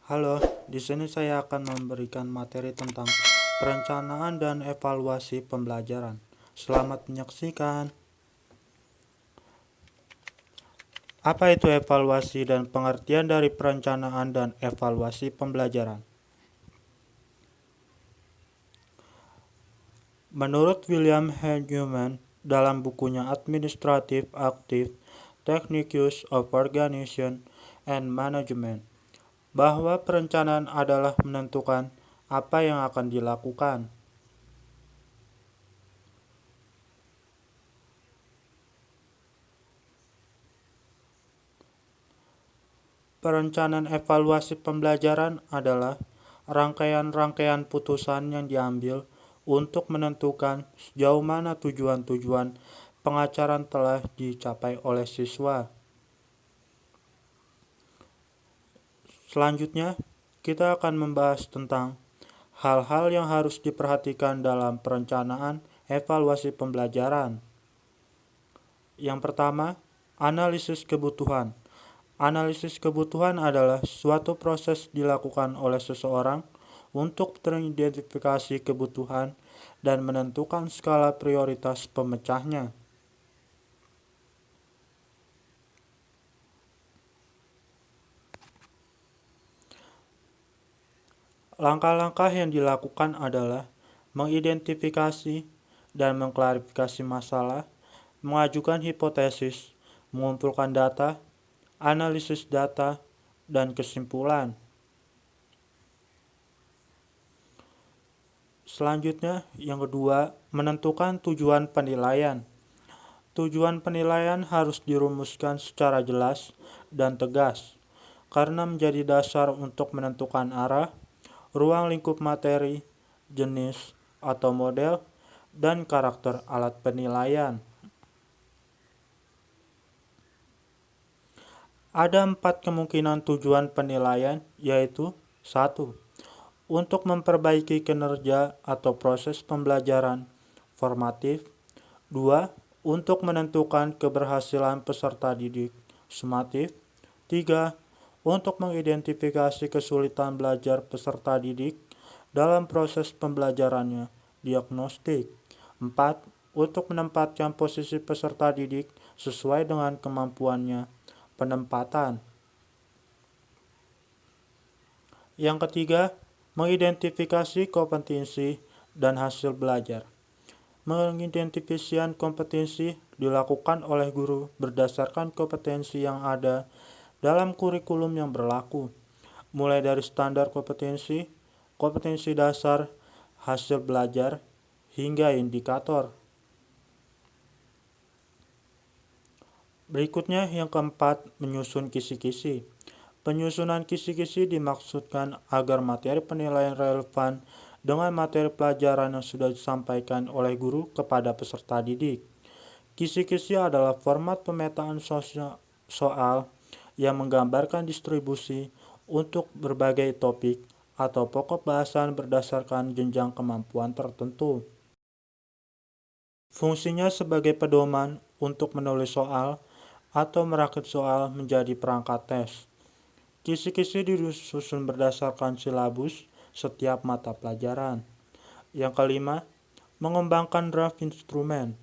Halo, di sini saya akan memberikan materi tentang perencanaan dan evaluasi pembelajaran. Selamat menyaksikan. Apa itu evaluasi dan pengertian dari perencanaan dan evaluasi pembelajaran? Menurut William H. Newman, dalam bukunya Administrative Active Techniques of Organization and Management, bahwa perencanaan adalah menentukan apa yang akan dilakukan. Perencanaan evaluasi pembelajaran adalah rangkaian-rangkaian putusan yang diambil untuk menentukan sejauh mana tujuan-tujuan pengajaran telah dicapai oleh siswa. Selanjutnya, kita akan membahas tentang hal-hal yang harus diperhatikan dalam perencanaan evaluasi pembelajaran. Yang pertama, analisis kebutuhan. Analisis kebutuhan adalah suatu proses dilakukan oleh seseorang untuk mengidentifikasi kebutuhan dan menentukan skala prioritas pemecahnya. Langkah-langkah yang dilakukan adalah mengidentifikasi dan mengklarifikasi masalah, mengajukan hipotesis, mengumpulkan data, analisis data, dan kesimpulan. Selanjutnya, yang kedua, menentukan tujuan penilaian. Tujuan penilaian harus dirumuskan secara jelas dan tegas, karena menjadi dasar untuk menentukan arah, ruang lingkup materi, jenis atau model, dan karakter alat penilaian. Ada 4 kemungkinan tujuan penilaian, yaitu 1. Untuk memperbaiki kinerja atau proses pembelajaran formatif. 2. Untuk menentukan keberhasilan peserta didik sumatif. 3. Untuk mengidentifikasi kesulitan belajar peserta didik dalam proses pembelajarannya diagnostik. 4. Untuk menempatkan posisi peserta didik sesuai dengan kemampuannya penempatan. Yang ketiga, mengidentifikasi kompetensi dan hasil belajar. Mengidentifikasi kompetensi dilakukan oleh guru berdasarkan kompetensi yang ada dalam kurikulum yang berlaku, mulai dari standar kompetensi, kompetensi dasar, hasil belajar, hingga indikator. Berikutnya yang keempat, menyusun kisi-kisi. Penyusunan kisi-kisi dimaksudkan agar materi penilaian relevan dengan materi pelajaran yang sudah disampaikan oleh guru kepada peserta didik. Kisi-kisi adalah format pemetaan soal yang menggambarkan distribusi untuk berbagai topik atau pokok bahasan berdasarkan jenjang kemampuan tertentu. Fungsinya sebagai pedoman untuk menulis soal atau merakit soal menjadi perangkat tes. Kisi-kisi disusun berdasarkan silabus setiap mata pelajaran. Yang kelima, mengembangkan draft instrumen.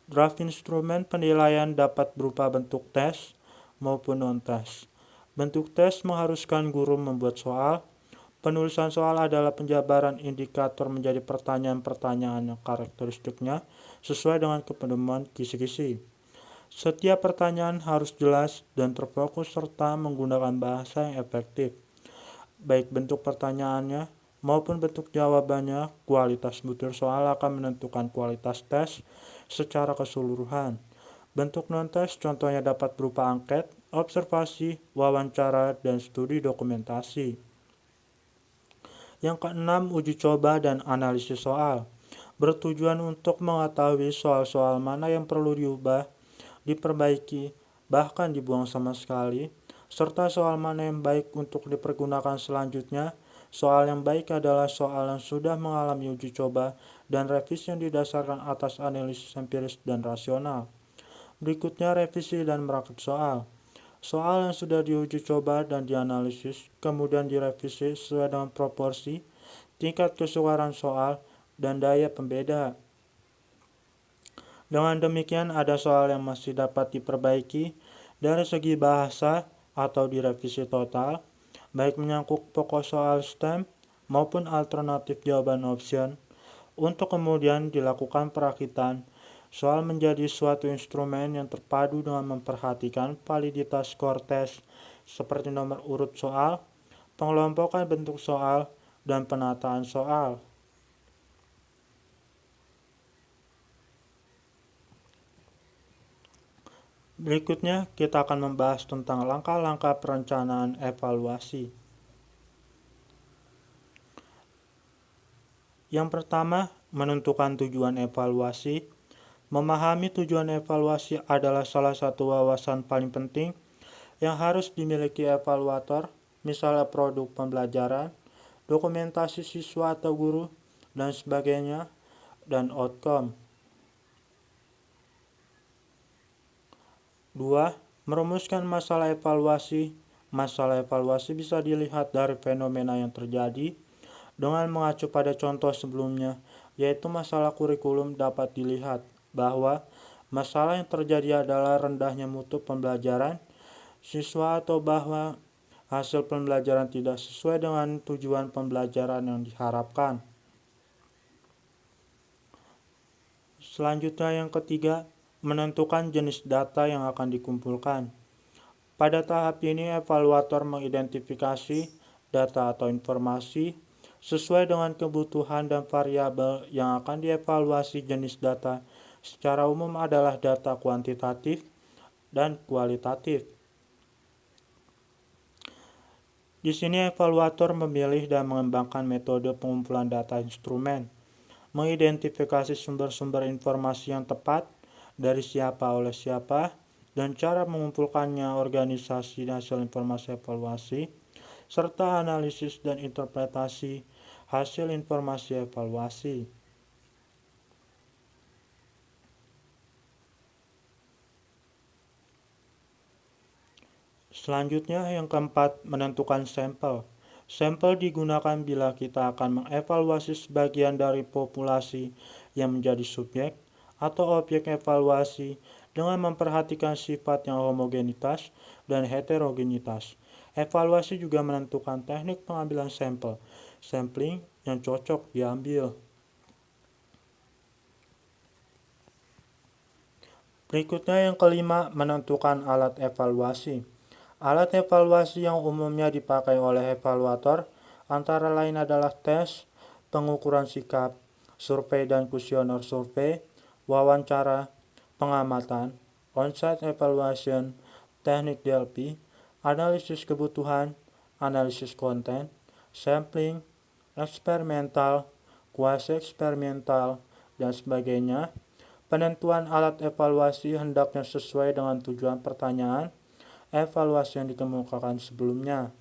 Draft instrumen penilaian dapat berupa bentuk tes maupun non-tes. Bentuk tes mengharuskan guru membuat soal. Penulisan soal adalah penjabaran indikator menjadi pertanyaan-pertanyaan yang karakteristiknya sesuai dengan kepedoman kisi-kisi. Setiap pertanyaan harus jelas dan terfokus serta menggunakan bahasa yang efektif. Baik bentuk pertanyaannya maupun bentuk jawabannya, kualitas butir soal akan menentukan kualitas tes secara keseluruhan. Bentuk non-tes contohnya dapat berupa angket, observasi, wawancara, dan studi dokumentasi. Yang keenam, uji coba dan analisis soal. Bertujuan untuk mengetahui soal-soal mana yang perlu diubah, diperbaiki, bahkan dibuang sama sekali, serta soal mana yang baik untuk dipergunakan selanjutnya. Soal yang baik adalah soal yang sudah mengalami uji coba dan revisi yang didasarkan atas analisis empiris dan rasional. Berikutnya, revisi dan merakit soal. Soal yang sudah diuji coba dan dianalisis, kemudian direvisi sesuai dengan proporsi, tingkat kesukaran soal, dan daya pembeda. Dengan demikian, ada soal yang masih dapat diperbaiki dari segi bahasa atau direvisi total, baik menyangkut pokok soal STEM maupun alternatif jawaban option, untuk kemudian dilakukan perakitan. Soal menjadi suatu instrumen yang terpadu dengan memperhatikan validitas skor tes seperti nomor urut soal, pengelompokan bentuk soal, dan penataan soal. Berikutnya kita akan membahas tentang langkah-langkah perencanaan evaluasi. Yang pertama, menentukan tujuan evaluasi. Memahami tujuan evaluasi adalah salah satu wawasan paling penting yang harus dimiliki evaluator, misalnya produk pembelajaran, dokumentasi siswa atau guru, dan sebagainya, dan outcome. 2. Merumuskan masalah evaluasi. Masalah evaluasi bisa dilihat dari fenomena yang terjadi dengan mengacu pada contoh sebelumnya, yaitu masalah kurikulum. Dapat dilihat bahwa masalah yang terjadi adalah rendahnya mutu pembelajaran siswa atau bahwa hasil pembelajaran tidak sesuai dengan tujuan pembelajaran yang diharapkan. Selanjutnya yang ketiga, menentukan jenis data yang akan dikumpulkan. Pada tahap ini, evaluator mengidentifikasi data atau informasi sesuai dengan kebutuhan dan variabel yang akan dievaluasi. Jenis data secara umum adalah data kuantitatif dan kualitatif. Di sini evaluator memilih dan mengembangkan metode pengumpulan data instrumen, mengidentifikasi sumber-sumber informasi yang tepat, dari siapa oleh siapa, dan cara mengumpulkannya, organisasi hasil informasi evaluasi, serta analisis dan interpretasi hasil informasi evaluasi. Selanjutnya yang keempat, menentukan sampel. Sampel digunakan bila kita akan mengevaluasi sebagian dari populasi yang menjadi subjek atau objek evaluasi dengan memperhatikan sifat yang homogenitas dan heterogenitas. Evaluasi juga menentukan teknik pengambilan sampel, sampling yang cocok diambil. Berikutnya yang kelima, menentukan alat evaluasi. Alat evaluasi yang umumnya dipakai oleh evaluator antara lain adalah tes, pengukuran sikap, survei dan kuesioner survei, wawancara, pengamatan, on-site evaluation, teknik DLP, analisis kebutuhan, analisis konten, sampling, eksperimental, kuasi eksperimental, dan sebagainya. Penentuan alat evaluasi hendaknya sesuai dengan tujuan pertanyaan evaluasi yang dikemukakan sebelumnya.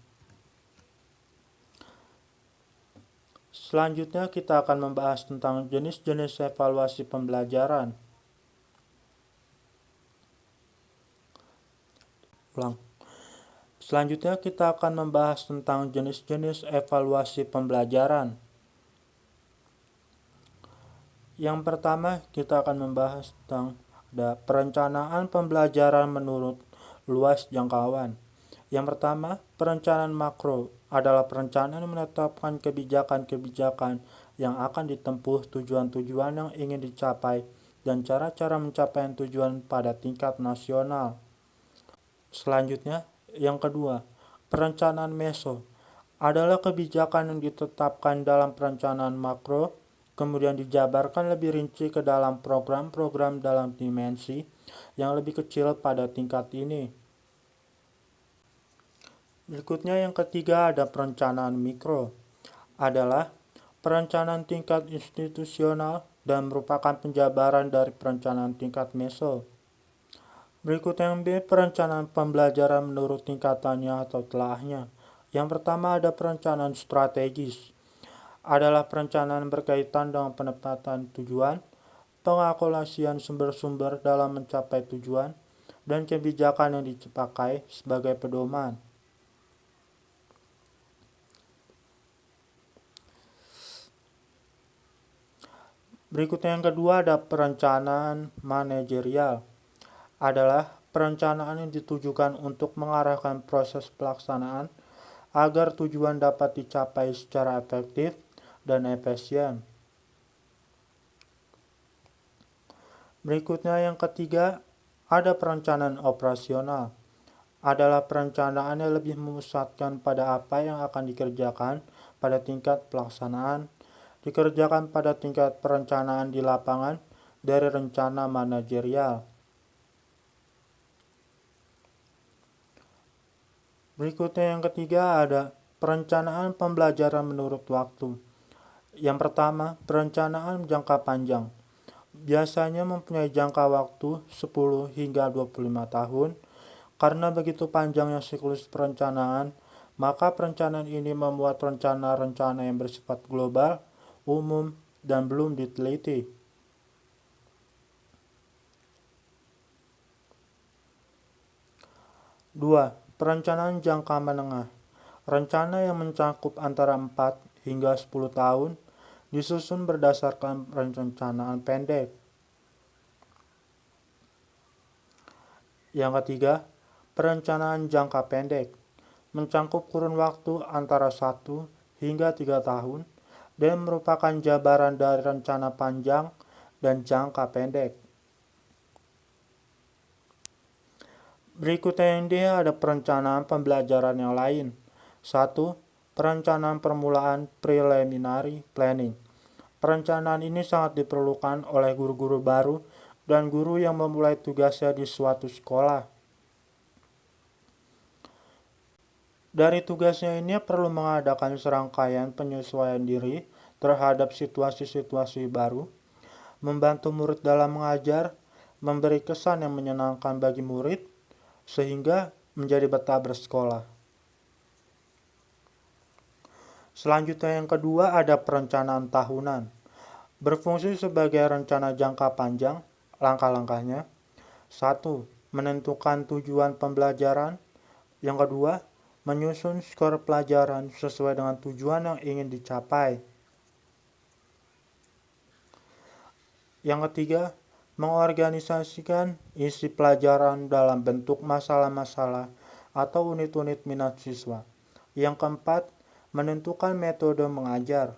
Selanjutnya kita akan membahas tentang jenis-jenis evaluasi pembelajaran. Selanjutnya kita akan membahas tentang jenis-jenis evaluasi pembelajaran. Yang pertama kita akan membahas tentang perencanaan pembelajaran menurut luas jangkauan. Yang pertama, perencanaan makro adalah perencanaan yang menetapkan kebijakan-kebijakan yang akan ditempuh, tujuan-tujuan yang ingin dicapai, dan cara-cara mencapai tujuan pada tingkat nasional. Selanjutnya, yang kedua, perencanaan meso adalah kebijakan yang ditetapkan dalam perencanaan makro, kemudian dijabarkan lebih rinci ke dalam program-program dalam dimensi yang lebih kecil pada tingkat ini. Berikutnya yang ketiga ada perencanaan mikro, adalah perencanaan tingkat institusional dan merupakan penjabaran dari perencanaan tingkat meso. Berikut yang B, perencanaan pembelajaran menurut tingkatannya atau telahnya. Yang pertama ada perencanaan strategis, adalah perencanaan berkaitan dengan penempatan tujuan, pengalokasian sumber-sumber dalam mencapai tujuan, dan kebijakan yang dipakai sebagai pedoman. Berikutnya yang kedua ada perencanaan manajerial. Adalah perencanaan yang ditujukan untuk mengarahkan proses pelaksanaan agar tujuan dapat dicapai secara efektif dan efisien. Berikutnya yang ketiga ada perencanaan operasional. Adalah perencanaan yang lebih memusatkan pada apa yang akan dikerjakan pada tingkat pelaksanaan, dikerjakan pada tingkat perencanaan di lapangan dari rencana manajerial. Berikutnya yang ketiga ada perencanaan pembelajaran menurut waktu. Yang pertama, perencanaan jangka panjang. Biasanya mempunyai jangka waktu 10 hingga 25 tahun. Karena begitu panjangnya siklus perencanaan, maka perencanaan ini memuat rencana-rencana yang bersifat global, umum, dan belum diteliti. Dua, perencanaan jangka menengah. Rencana yang mencakup antara 4 hingga 10 tahun disusun berdasarkan perencanaan pendek. Yang ketiga, perencanaan jangka pendek mencakup kurun waktu antara 1 hingga 3 tahun dan merupakan jabaran dari rencana panjang dan jangka pendek. Berikutnya yang dia ada perencanaan pembelajaran yang lain. 1. Perencanaan permulaan preliminary planning. Perencanaan ini sangat diperlukan oleh guru-guru baru dan guru yang memulai tugasnya di suatu sekolah. Dari tugasnya ini perlu mengadakan serangkaian penyesuaian diri terhadap situasi-situasi baru, membantu murid dalam mengajar, memberi kesan yang menyenangkan bagi murid, sehingga menjadi betah bersekolah. Selanjutnya yang kedua ada perencanaan tahunan. Berfungsi sebagai rencana jangka panjang, langkah-langkahnya. 1. Menentukan tujuan pembelajaran. Yang kedua, menyusun skor pelajaran sesuai dengan tujuan yang ingin dicapai. Yang ketiga, mengorganisasikan isi pelajaran dalam bentuk masalah-masalah atau unit-unit minat siswa. Yang keempat, menentukan metode mengajar.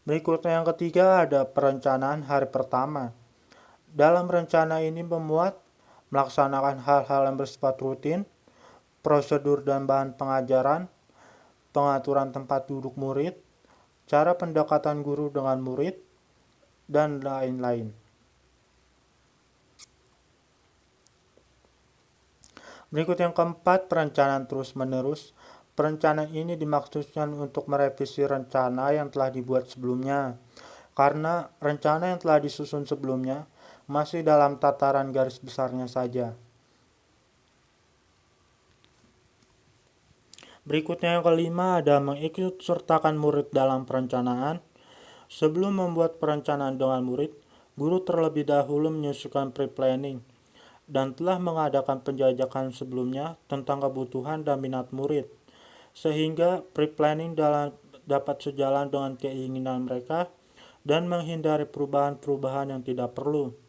Berikutnya yang ketiga ada perencanaan hari pertama. Dalam rencana ini memuat melaksanakan hal-hal yang bersifat rutin, prosedur dan bahan pengajaran, pengaturan tempat duduk murid, cara pendekatan guru dengan murid, dan lain-lain. Berikut yang keempat, perencanaan terus-menerus. Perencanaan ini dimaksudkan untuk merevisi rencana yang telah dibuat sebelumnya, karena rencana yang telah disusun sebelumnya masih dalam tataran garis besarnya saja. Berikutnya yang kelima ada mengikut sertakan murid dalam perencanaan. Sebelum membuat perencanaan dengan murid, guru terlebih dahulu menyusun pre-planning dan telah mengadakan penjajakan sebelumnya tentang kebutuhan dan minat murid, sehingga pre-planning dapat sejalan dengan keinginan mereka dan menghindari perubahan-perubahan yang tidak perlu.